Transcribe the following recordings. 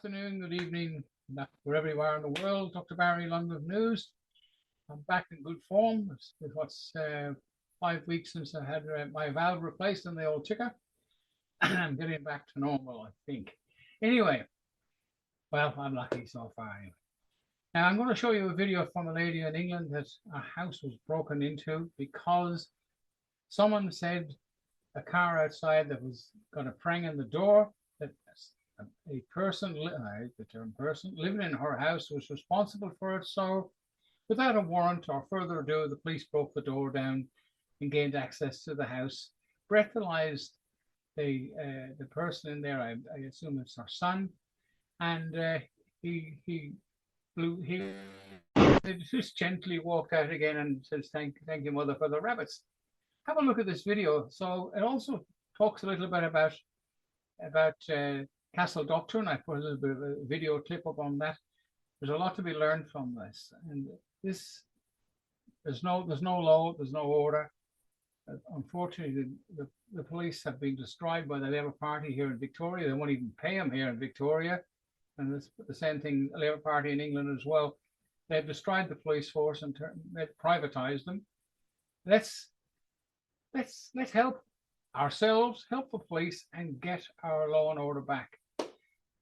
afternoon, good evening, wherever you are in the world. Dr. Barry, London News. I'm back in good form. It's what's 5 weeks since I had my valve replaced in the old ticker. I'm getting back to normal, I think. Anyway, well, I'm lucky so far. Anyway. Now, I'm going to show you a video from a lady in England that a house was broken into because someone said a car outside that was going to prang in the door, that a person, the term person, living in her house was responsible for it. So without a warrant or further ado, the police broke the door down and gained access to the house, breathalyzed the person in there. I assume it's her son, and he just gently walked out again and says, thank you, mother, for the rabbits. Have a look at this video. So it also talks a little bit about castle doctrine. I put a little bit of a video clip up on that. There's a lot to be learned from this, and this there's no law, there's no order. Unfortunately, the police have been destroyed by the Labour Party here in Victoria. They won't even pay them here in Victoria, and it's the same thing the Labour Party in England as well. They've destroyed the police force and they've privatised them. Let's help ourselves, help the police, and get our law and order back.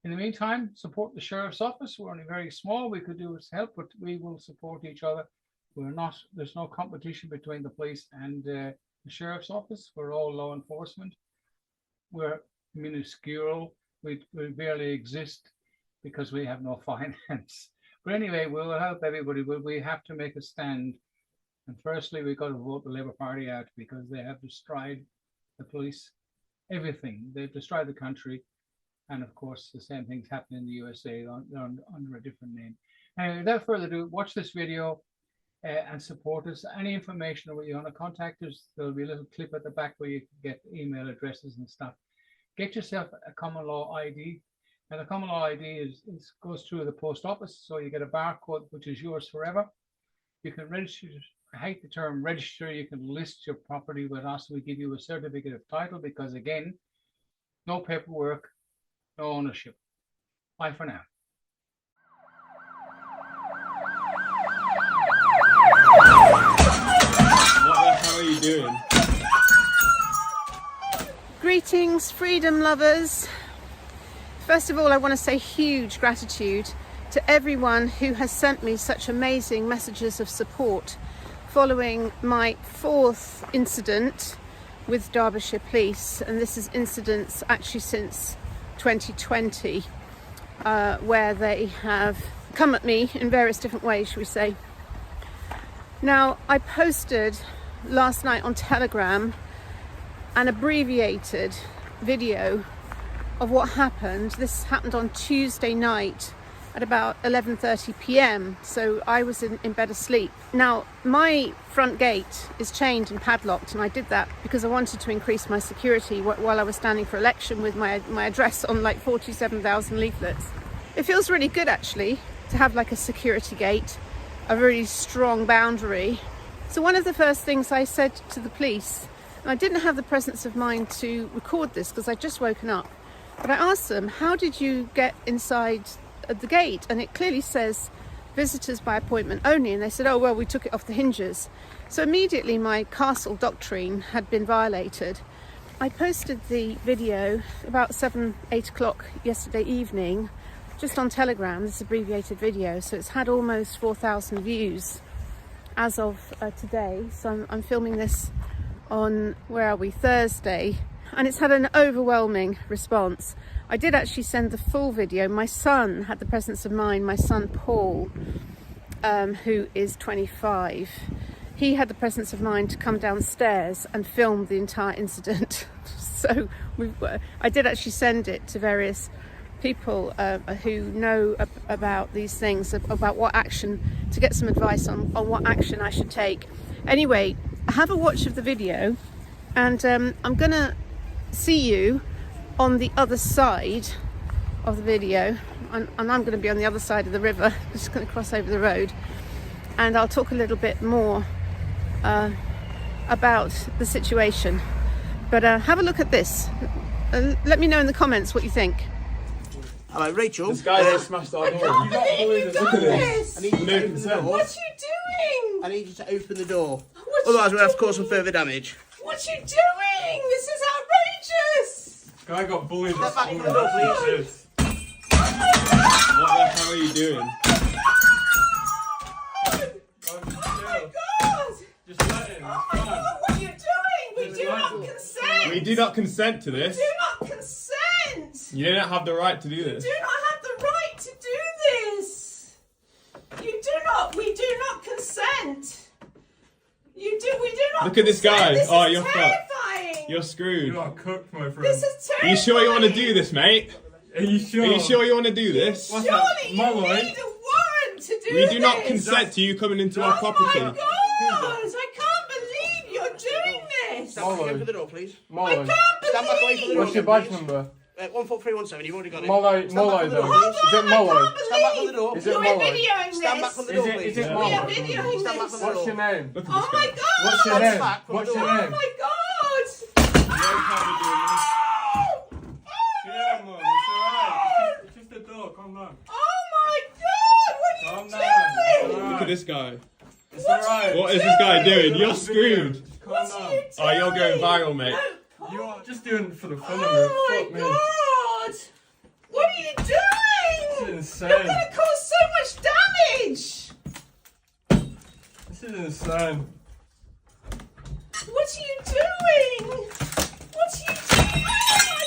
In the meantime, support the Sheriff's Office. We're only very small. We could do is help, but we will support each other. There's no competition between the police and the Sheriff's Office. We're all law enforcement. We're minuscule. We barely exist because we have no finance. But anyway, we'll help everybody. We have to make a stand. And firstly, we've got to vote the Labour Party out because they have destroyed the police, everything. They've destroyed the country. And of course, the same thing's happening in the USA under a different name. Anyway, without further ado, watch this video and support us. Any information that you want to contact us, there'll be a little clip at the back where you can get email addresses and stuff. Get yourself a common law ID. And the common law ID goes through the post office, so you get a barcode which is yours forever. You can register. I hate the term register. You can list your property with us. We give you a certificate of title because, again, no paperwork, no ownership. Bye for now. How are you doing? Greetings, freedom lovers. First of all, I want to say huge gratitude to everyone who has sent me such amazing messages of support following my 4th incident with Derbyshire Police, and this is incidents actually since 2020, where they have come at me in various different ways, shall we say. Now, I posted last night on Telegram an abbreviated video of what happened. This happened on Tuesday night at about 11:30 p.m. so I was in bed asleep. Now, my front gate is chained and padlocked, and I did that because I wanted to increase my security while I was standing for election with my address on like 47,000 leaflets. It feels really good actually to have like a security gate, a really strong boundary. So one of the first things I said to the police, and I didn't have the presence of mind to record this because I'd just woken up, but I asked them, how did you get inside the gate? And it clearly says visitors by appointment only, and they said, oh well, we took it off the hinges. So immediately my castle doctrine had been violated. I posted the video about 7-8 o'clock yesterday evening just on Telegram, this abbreviated video, so it's had almost 4,000 views as of today. So I'm filming this on, where are we, Thursday, and it's had an overwhelming response. I did actually send the full video. My son had the presence of mind, my son Paul, who is 25. He had the presence of mind to come downstairs and film the entire incident. So I did actually send it to various people who know about these things, about what action, to get some advice on what action I should take. Anyway, have a watch of the video, and I'm gonna see you on the other side of the video, and I'm going to be on the other side of the river. I'm just going to cross over the road, and I'll talk a little bit more about the situation. But have a look at this. Let me know in the comments what you think. Hello, Rachel. This guy just smashed our door. I can't believe you've done this. I need you to No open the consent. door. What are you doing? I need you to open the door. What Otherwise, you we'll have to cause doing? some further damage. What are you doing? This is outrageous. This guy got bullied. Step back from the door, please. What the hell are you doing? Oh my God. Just let him. Oh my God, what are you doing? We do not consent. We do not consent to this. Do not consent. You don't have the right to do this. Do not have the right to do this. You do not. We do not consent. We do not. Look at this consent. guy. This Oh, is you're fucked. terrifying. You're screwed. You are cooked, my friend. This is Are terrifying. you sure you want to do this, mate? Are you sure? Are you sure you want to do this? What's Surely that? you Malloy? need a warrant to do We this. do not consent to you coming into our Oh property. my God! I can't believe you're doing this. Stand back away from the door, please. I Molly. can't Stand back away from the believe. door. What's your badge number? 14317, you've already got it. Molly, Stand back Molly from the though. door, Hold please. Is it on, Molly? I can't Stand back from the believe door. Is it you're Molly? videoing Stand back from this. the door, Is please. it We are Molly? videoing Stand back this. from the What's door. your name? Look at Oh this my guy. God! What's your name? back from What's the your door. Oh name? my God! Yeah, Mum, it's alright. It's just a door. Calm down. Oh my God! What are Calm you down. doing? Look at this guy. It's alright. What is this guy doing? You're screwed. Calm What are down. you doing? Oh, you're going viral, mate. You are just doing it for the fun of Oh it. my Fuck me. God! What are you This doing? is You're insane. gonna cause so much damage. This is insane. What are you doing? What are you doing? Oh my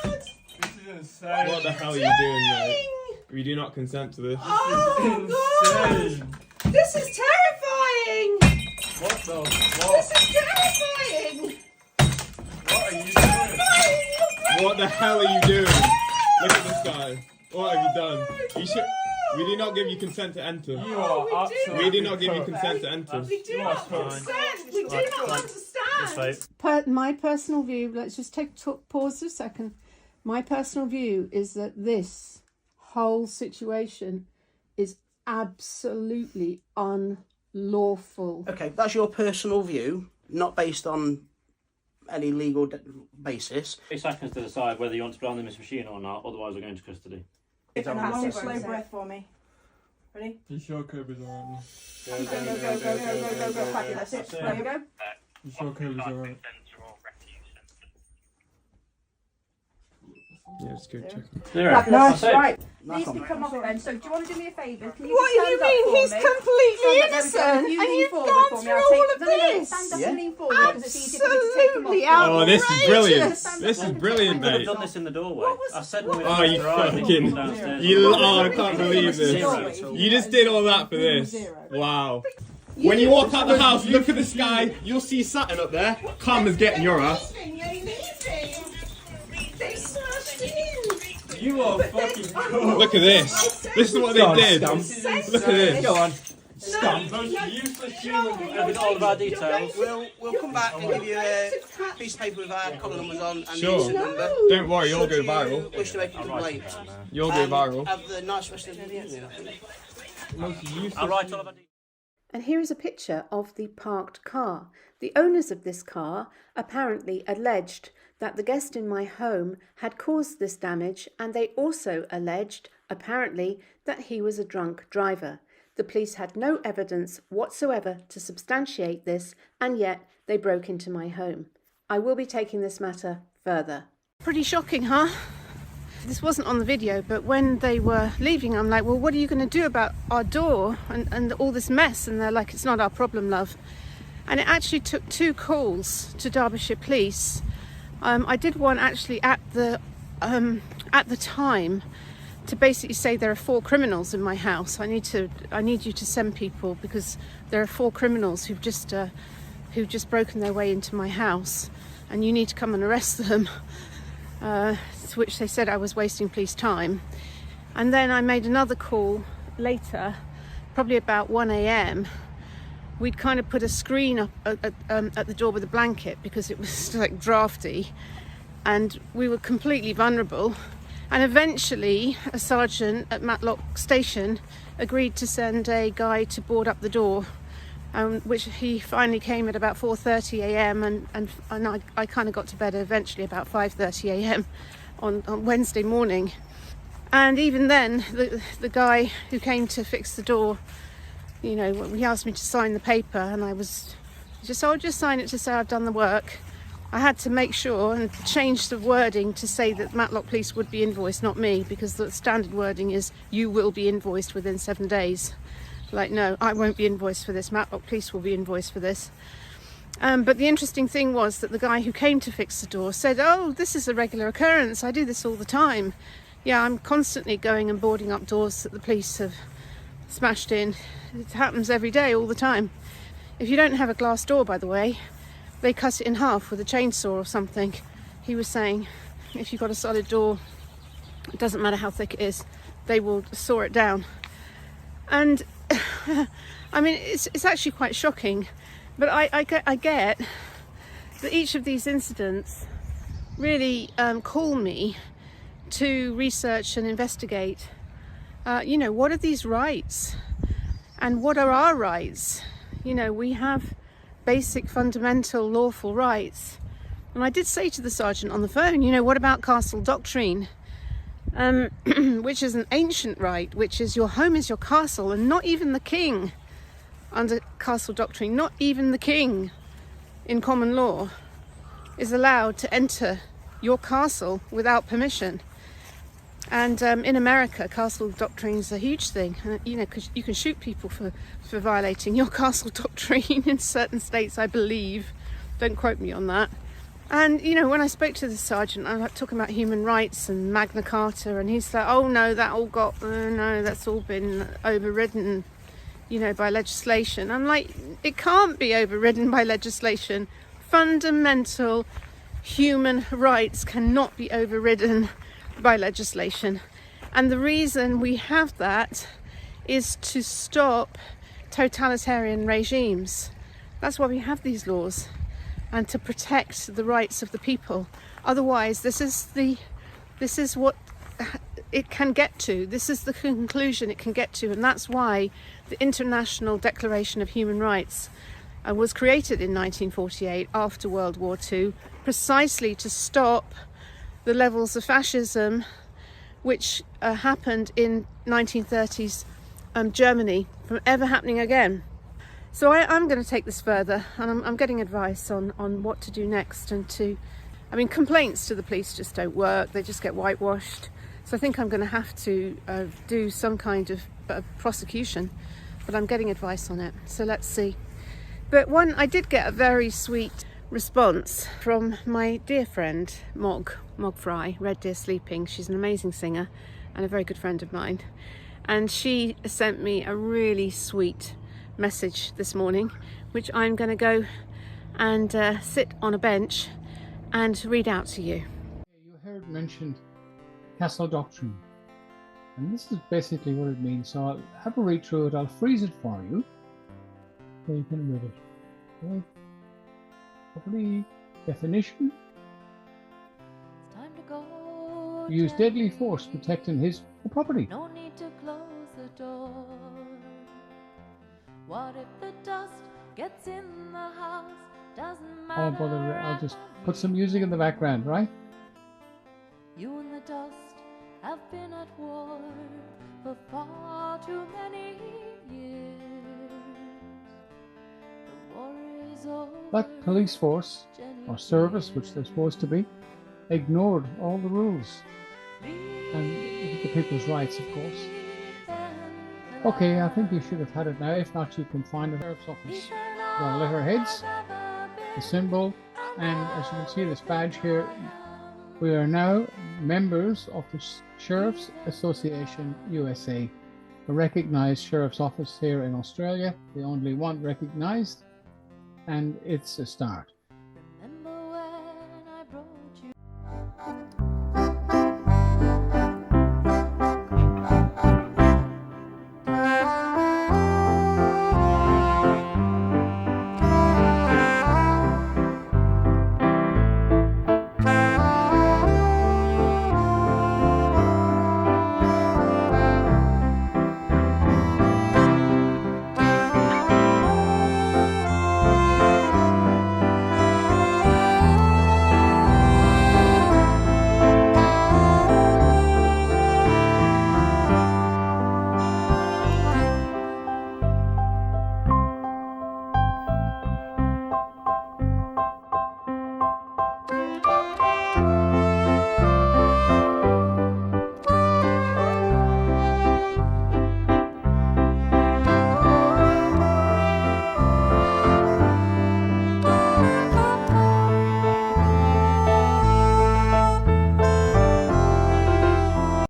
God! This is insane. What the hell are you doing, mate? We do not consent to this. Oh God! Insane. This is terrifying! What the This fuck? is terrifying! What are you doing? What the hell are you doing? Look at this guy. What have you done? You should. We do not give you consent to enter. You Oh, we are do. absolutely We do not give you cooked. consent to enter. We do You not are fine. consent. We do not understand. My personal view, let's just pause a second. My personal view is that this whole situation is absolutely unlawful. Okay, that's your personal view, not based on any legal basis. 3 seconds to decide whether you want to put on this machine or not, otherwise we're going to custody. Take a long, slow breath for me. Ready? You sure Kobe's alright? Go, go, go, go, go, go. Fabulous. That's it. There we go. You sure Kobe's alright? Yeah, it's good. Check. Fabulous. That's it. Right. That's These not can bad. come off then. So, do you want to do me a favour? Can you What do stand you up mean? for He's me? completely Stand up, there we go. innocent, You and lean you've forward gone for me. through I'll all take- of no, no, no, this. stand up Yeah. and lean forward because it's easier for me to take them off. Absolutely Oh, this is brilliant. outrageous. This is brilliant, We could have mate. done this in the doorway. What was- I said when we Oh, first you arrived, they fucking. come downstairs. I can't believe this. You just did all that for this. Wow. When you walk out the house, look at the sky. You'll see Saturn up there. Karma's getting your ass. They smashed in. You are fucking cooked. Look at this. This is what they did. Look at this. Go on. No, Most no, useless no, human. you're With all of our going to- details. We'll come back and give you a piece of paper with our collar numbers on and Sure. the instant number. Don't worry, you'll Should go you viral. wish to make a I'll write it complaint. down now. You'll go And viral. Have the nice rest of the evening. Most useless. I'll write all of our details. And here is a picture of the parked car. The owners of this car apparently alleged that the guest in my home had caused this damage, and they also alleged, apparently, that he was a drunk driver. The police had no evidence whatsoever to substantiate this, and yet they broke into my home. I will be taking this matter further. Pretty shocking, huh? This wasn't on the video, but when they were leaving, I'm like, well, what are you going to do about our door and all this mess? And they're like, it's not our problem, love. And it actually took 2 calls to Derbyshire Police. I did one actually at the time to basically say there are 4 criminals in my house. I need you to send people because there are 4 criminals who've just broken their way into my house, and you need to come and arrest them. To which they said I was wasting police time. And then I made another call later, probably about 1 a.m. We'd kind of put a screen up at the door with a blanket because it was like drafty, and we were completely vulnerable. And eventually a sergeant at Matlock Station agreed to send a guy to board up the door, which he finally came at about 4:30 a.m. and I kind of got to bed eventually about 5:30 a.m. on Wednesday morning. And even then, the guy who came to fix the door, you know, he asked me to sign the paper, and I was just, I'll just sign it to say I've done the work. I had to make sure and change the wording to say that Matlock Police would be invoiced, not me, because the standard wording is you will be invoiced within 7 days. Like, no, I won't be invoiced for this. Matlock Police will be invoiced for this. But the interesting thing was that the guy who came to fix the door said, oh, this is a regular occurrence. I do this all the time. Yeah, I'm constantly going and boarding up doors that the police have smashed in. It happens every day, all the time. If you don't have a glass door, by the way, they cut it in half with a chainsaw or something. He was saying, if you've got a solid door, it doesn't matter how thick it is, they will saw it down. And I mean, it's actually quite shocking, but I get that each of these incidents really call me to research and investigate, you know, what are these rights and what are our rights? You know, we have basic fundamental lawful rights. And I did say to the sergeant on the phone, you know, what about castle doctrine? Which is an ancient right, which is your home is your castle, and not even the king, under castle doctrine, not even the king in common law is allowed to enter your castle without permission. And in America, castle doctrine is a huge thing, you know, because you can shoot people for violating your castle doctrine in certain states, I believe. Don't quote me on that. And, you know, when I spoke to the sergeant, I was talking about human rights and Magna Carta, and he's like, oh no, that's all been overridden, you know, by legislation. I'm like, it can't be overridden by legislation. Fundamental human rights cannot be overridden by legislation. And the reason we have that is to stop totalitarian regimes. That's why we have these laws, and to protect the rights of the people. Otherwise, this is what it can get to. This is the conclusion it can get to, and that's why the International Declaration of Human Rights was created in 1948 after World War II, precisely to stop the levels of fascism which happened in 1930s Germany from ever happening again. So I'm going to take this further, and I'm getting advice on what to do next. And I mean, complaints to the police just don't work, they just get whitewashed. So I think I'm going to have to do some kind of prosecution, but I'm getting advice on it. So let's see. But I did get a very sweet response from my dear friend Mog Fry, Red Deer Sleeping. She's an amazing singer and a very good friend of mine, and she sent me a really sweet message this morning, which I'm going to go and sit on a bench and read out to you. You heard mentioned castle doctrine, and this is basically what it means. So I'll have a read through it, I'll freeze it for you so you can read it. Okay. Property definition: use deadly force protecting his property. No need to close the door. What if the dust gets in the house? Doesn't matter. Oh bother, I'll just put some music in the background, right? You and the dust have been at war for far too many years. The war is over. That police force, or service, which they're supposed to be, ignored all the rules and the people's rights, of course. Okay, I think you should have had it now. If not, you can find the sheriff's office. The letterheads, the symbol, and as you can see, this badge here. We are now members of the Sheriff's Association USA, a recognised sheriff's office here in Australia, the only one recognised, and it's a start.